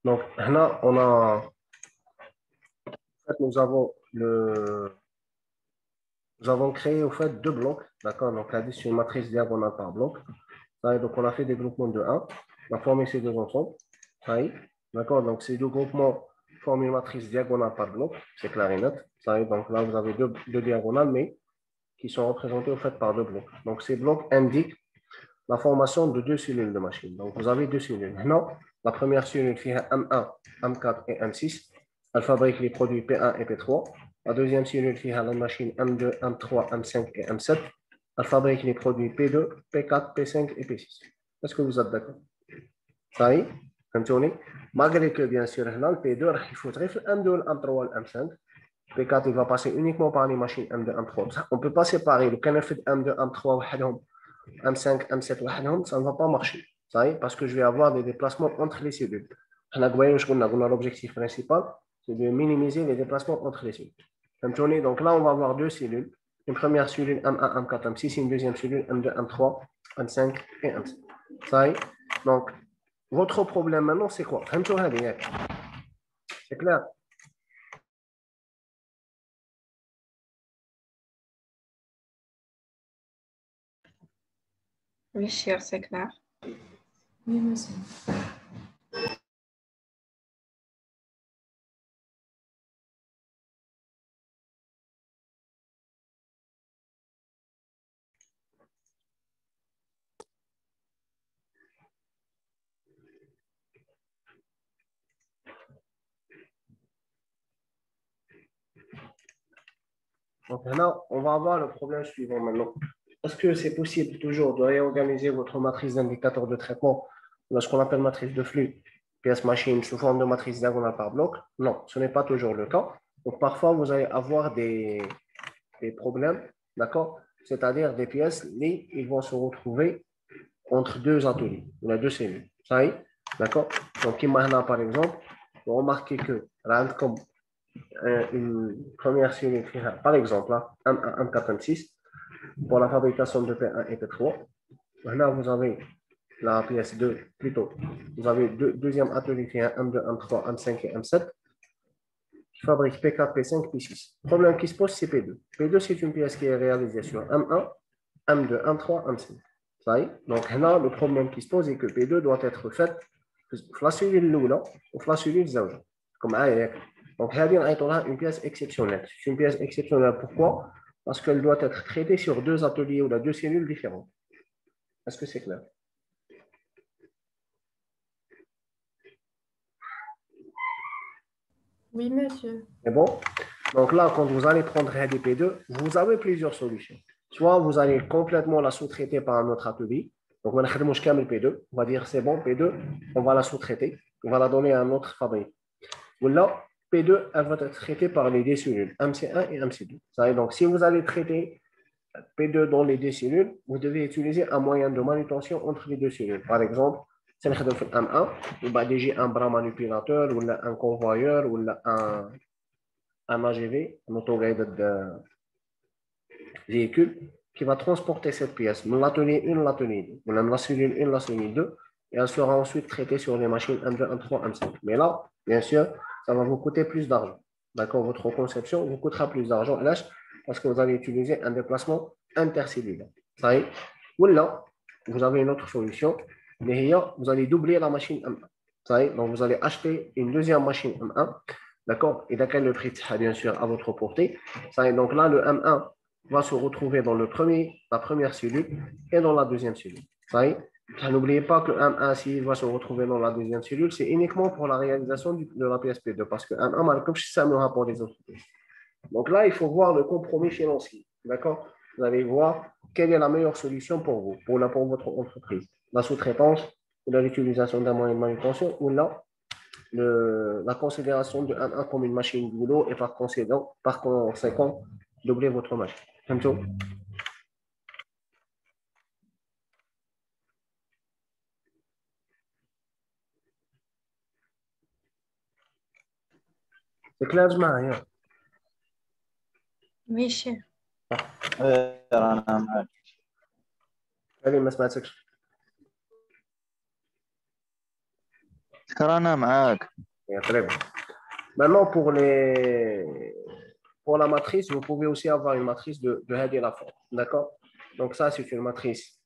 Donc, là, on a, en fait, nous avons créé au fait deux blocs, d'accord? Donc, la liste sur une matrice diagonale par bloc. Ça y est, donc, on a fait des groupements de 1. On a formé ces deux ensembles. Ça y est, d'accord? Donc, ces deux groupements forment une matrice diagonale par bloc. C'est clair et net. Ça y est, donc là, vous avez deux diagonales, mais qui sont représentés au fait par deux blocs. Donc, ces blocs indiquent la formation de deux cellules de machine. Donc, vous avez deux cellules. Maintenant, la première cellule fait M1, M4 et M6. Elle fabrique les produits P1 et P3. La deuxième cellule fait la machine M2, M3, M5 et M7. Elle fabrique les produits P2, P4, P5 et P6. Est-ce que vous êtes d'accord? Ça y est, فهمتوني. Malgré que, bien sûr, là, le P2, il faudrait faire le M2, le M3 et le M5. P4, il va passer uniquement par les machines M2, M3. On ne peut pas séparer le canal de M2, M3, M5, M7, ça ne va pas marcher. Ça y est, parce que je vais avoir des déplacements entre les cellules. L'objectif principal, c'est de minimiser les déplacements entre les cellules. Donc là, on va avoir deux cellules. Une première cellule M1, M4, M6, et une deuxième cellule M2, M3, M5 et M7. Ça y est. Donc, votre problème maintenant, c'est quoi? C'est clair? Oui, cher, c'est clair. Oui, monsieur. Donc là, on va avoir le problème suivant maintenant. Est-ce que c'est possible toujours de réorganiser votre matrice d'indicateur de traitement, ce qu'on appelle matrice de flux, pièce machine sous forme de matrice diagonale par bloc? Non, ce n'est pas toujours le cas. Donc parfois, vous allez avoir des problèmes, d'accord? C'est-à-dire des pièces, ils vont se retrouver entre deux ateliers, ou deux cellules. Ça y est, d'accord? Donc, imagine par exemple, vous remarquez que là, comme une première cellule, par exemple, là, M1, M4, M6, pour la fabrication de P1 et P3. Maintenant, vous avez la pièce 2, plutôt. Vous avez deuxième atelier qui est M2, M3, M5 et M7 qui fabrique P4, P5, P6. Le problème qui se pose, c'est P2. P2, c'est une pièce qui est réalisée sur M1, M2, M3, M5. Ça y est. Donc là, le problème qui se pose est que P2 doit être fait la cellule Lula ou la cellule Zawja. Comme AEC. Donc, une pièce exceptionnelle. C'est une pièce exceptionnelle. Pourquoi? Parce qu'elle doit être traitée sur deux ateliers ou deux cellules différentes. Est-ce que c'est clair? Oui, monsieur. C'est bon? Donc là, quand vous allez prendre RDP2, vous avez plusieurs solutions. Soit vous allez complètement la sous-traiter par un autre atelier. Donc, on va P2. On va dire c'est bon, P2, on va la sous-traiter. On va la donner à un autre fabricant. Ou là, P2, elle va être traitée par les deux cellules, MC1 et MC2. Ça y est, donc, si vous allez traiter P2 dans les deux cellules, vous devez utiliser un moyen de manutention entre les deux cellules. Par exemple, c'est le M1, il va déjà un bras manipulateur, ou un convoyeur, ou un AGV, un auto-guided véhicule, qui va transporter cette pièce de l'atelier 1 à l'atelier 2, ou même la cellule 1 la cellule 2, et elle sera ensuite traitée sur les machines M2, M3, M5. Mais là, bien sûr, ça va vous coûter plus d'argent. D'accord? Votre conception vous coûtera plus d'argent, parce que vous allez utiliser un déplacement intercellulaire. Ça y est. Ou là, vous avez une autre solution, mais vous allez doubler la machine M1. Ça y est. Donc, vous allez acheter une deuxième machine M1. D'accord? Et d'accord, le prix sera bien sûr à votre portée. Ça y est. Donc là, le M1 va se retrouver dans la première cellule et dans la deuxième cellule. Ça y est. N'oubliez pas que M1, s'il va se retrouver dans la deuxième cellule, c'est uniquement pour la réalisation de la PSP2, parce que M1, comme je sais, ça me rapporte des entreprises. Donc là, il faut voir le compromis financier. D'accord? Vous allez voir quelle est la meilleure solution pour vous, pour votre entreprise. La sous-traitance, ou l'utilisation d'un moyen de manutention, ou là, la considération de M1 comme une machine de boulot et par conséquent, doubler votre machine. C'est clair, je m'arrête. Oui, cher. Allez, ما سمعتكش. رانا معاك. Bien, très bien. Maintenant, pour la matrice, vous pouvez aussi avoir une matrice de Hadi la forme. D'accord? Donc, ça, c'est une matrice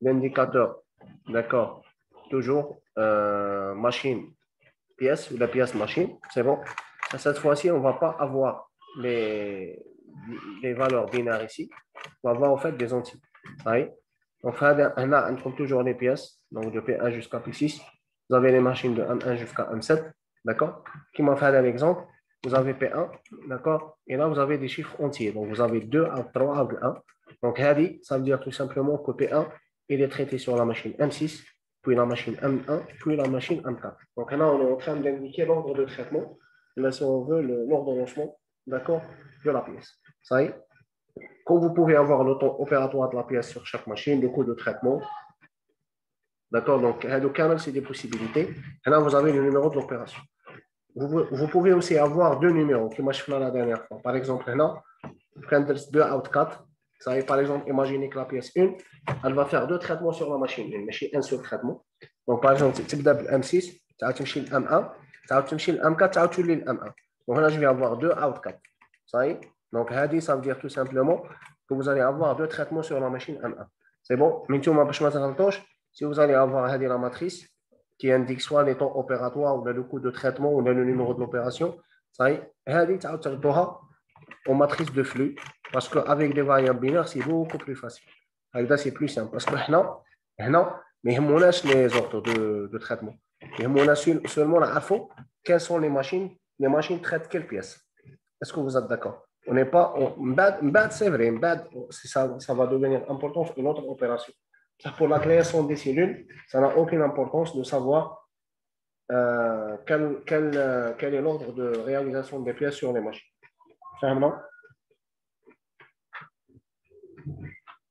d'indicateur. D'accord? Toujours machine, pièce ou la pièce machine. C'est bon? Cette fois-ci, on ne va pas avoir les valeurs binaires ici. On va avoir en fait des entiers. Oui. Donc, on trouve toujours les pièces. Donc, de P1 jusqu'à P6. Vous avez les machines de M1 jusqu'à M7. D'accord? Qui m'a fait un exemple. Vous avez P1. D'accord? Et là, vous avez des chiffres entiers. Donc, vous avez 2 à 3 à 1. Donc, Hadi, ça veut dire tout simplement que P1, il est traité sur la machine M6, puis la machine M1, puis la machine M4. Donc, là, on est en train d'indiquer l'ordre de traitement. Là, si on veut, l'ordonnancement, d'accord, de la pièce. Ça y est. Quand vous pouvez avoir le temps opératoire de la pièce sur chaque machine, le coût de traitement. D'accord, donc le canal, c'est des possibilités. Et là, vous avez le numéro de l'opération. Vous pouvez aussi avoir deux numéros, qui marchent la dernière fois. Par exemple, là, vous prenez 2 out 4. Ça veut par exemple, imaginez que la pièce 1, elle va faire 2 traitements sur la machine, une machine, un seul traitement. Donc, par exemple, tu as le M6, tu as le M1, tu as le M4, tu as le M1. Donc là, je vais avoir 2 out 4. Ça y est. Donc, ça veut dire tout simplement que vous allez avoir 2 traitements sur la machine M1. C'est bon? Mais si vous allez avoir la matrice qui indique soit les temps opératoires ou le coût de traitement ou le numéro de l'opération, ça y est, en matrice de flux, parce qu'avec des variables binaires, c'est beaucoup plus facile. C'est plus simple. Parce que maintenant, mais les ordres de traitement. On a seulement l'info, quelles sont les machines traitent quelle pièce. Est-ce que vous êtes d'accord? On n'est pas, bad, c'est vrai, bad, ça va devenir important pour une autre opération. Pour la création des cellules, ça n'a aucune importance de savoir quel est l'ordre de réalisation des pièces sur les machines. Non?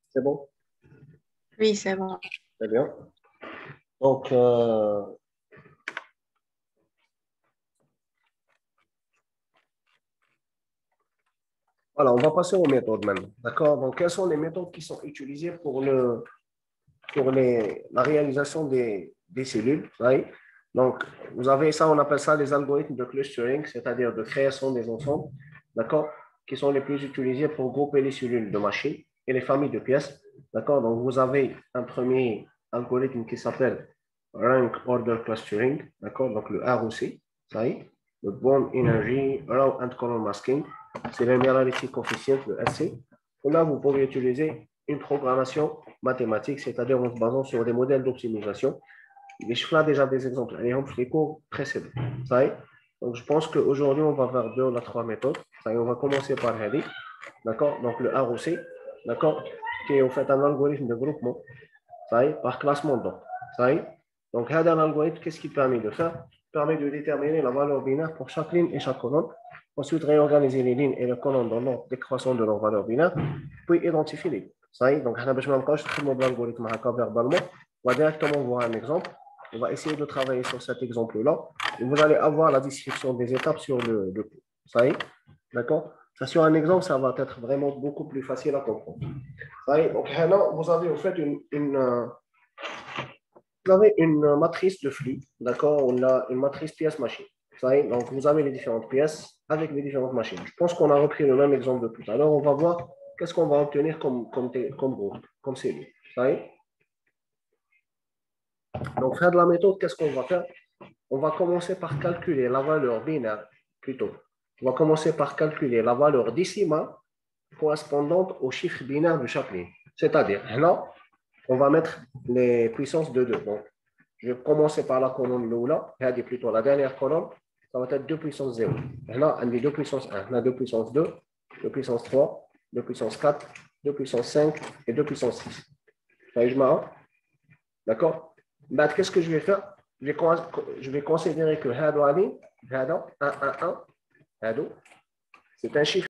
C'est bon? Oui, c'est bon. Très bien. Donc, voilà, on va passer aux méthodes maintenant. D'accord? Donc, quelles sont les méthodes qui sont utilisées pour la réalisation des cellules? Right? Donc, vous avez ça, on appelle ça les algorithmes de clustering, c'est-à-dire de création des ensembles, d'accord, qui sont les plus utilisés pour grouper les cellules de machines et les familles de pièces, d'accord. Donc, vous avez un premier algorithme qui s'appelle Rank Order Clustering, d'accord, donc le ROC, ça y est, le Bond Energy Row and Color Masking, c'est le Linearity Coefficient, le SC. Et là, vous pouvez utiliser une programmation mathématique, c'est-à-dire en se basant sur des modèles d'optimisation. Je ferai déjà des exemples, les cours précédents. Ça y est. Donc, je pense qu'aujourd'hui, on va vers 2 ou 3 méthodes. Ça y est, on va commencer par Hadi, d'accord? Donc, le ROC, d'accord? Qui est en fait un algorithme de groupement, ça y est, par classement d'ordre. Ça y est. Donc, Hadi, un algorithme, qu'est-ce qu'il permet de faire? Il permet de déterminer la valeur binaire pour chaque ligne et chaque colonne. Ensuite, réorganiser les lignes et les colonnes dans l'ordre décroissant de leur valeur binaire, puis identifier les lignes. Ça y est. Donc, je vais vous l'algorithme verbalement. On va directement voir un exemple. On va essayer de travailler sur cet exemple-là. Et vous allez avoir la description des étapes sur le cours. Ça y est? D'accord? Ça, sur un exemple, ça va être vraiment beaucoup plus facile à comprendre. Ça y est? Donc, là, vous avez en fait vous avez une matrice de flux. D'accord? On a une matrice pièce-machine. Ça y est? Donc, vous avez les différentes pièces avec les différentes machines. Je pense qu'on a repris le même exemple de tout à l'heure. On va voir qu'est-ce qu'on va obtenir comme groupe, comme cellule. Ça y est? Donc, faire de la méthode, qu'est-ce qu'on va faire? On va commencer par calculer la valeur binaire, plutôt. On va commencer par calculer la valeur décimale correspondante au chiffre binaire de chaque ligne. C'est-à-dire, là, on va mettre les puissances de 2. Donc, je vais commencer par la colonne là, c'est plutôt la dernière colonne, ça va être 2 puissance 0. Là, on dit 2 puissance 1, là, 2 puissance 2, 2 puissance 3, 2 puissance 4, 2 puissance 5 et 2 puissance 6. Ça y est, je m'arrête? D'accord? Bah, qu'est-ce que je vais faire? Je vais considérer que Hado Ali, Hado, 1, 1, 1, Hado, c'est un chiffre.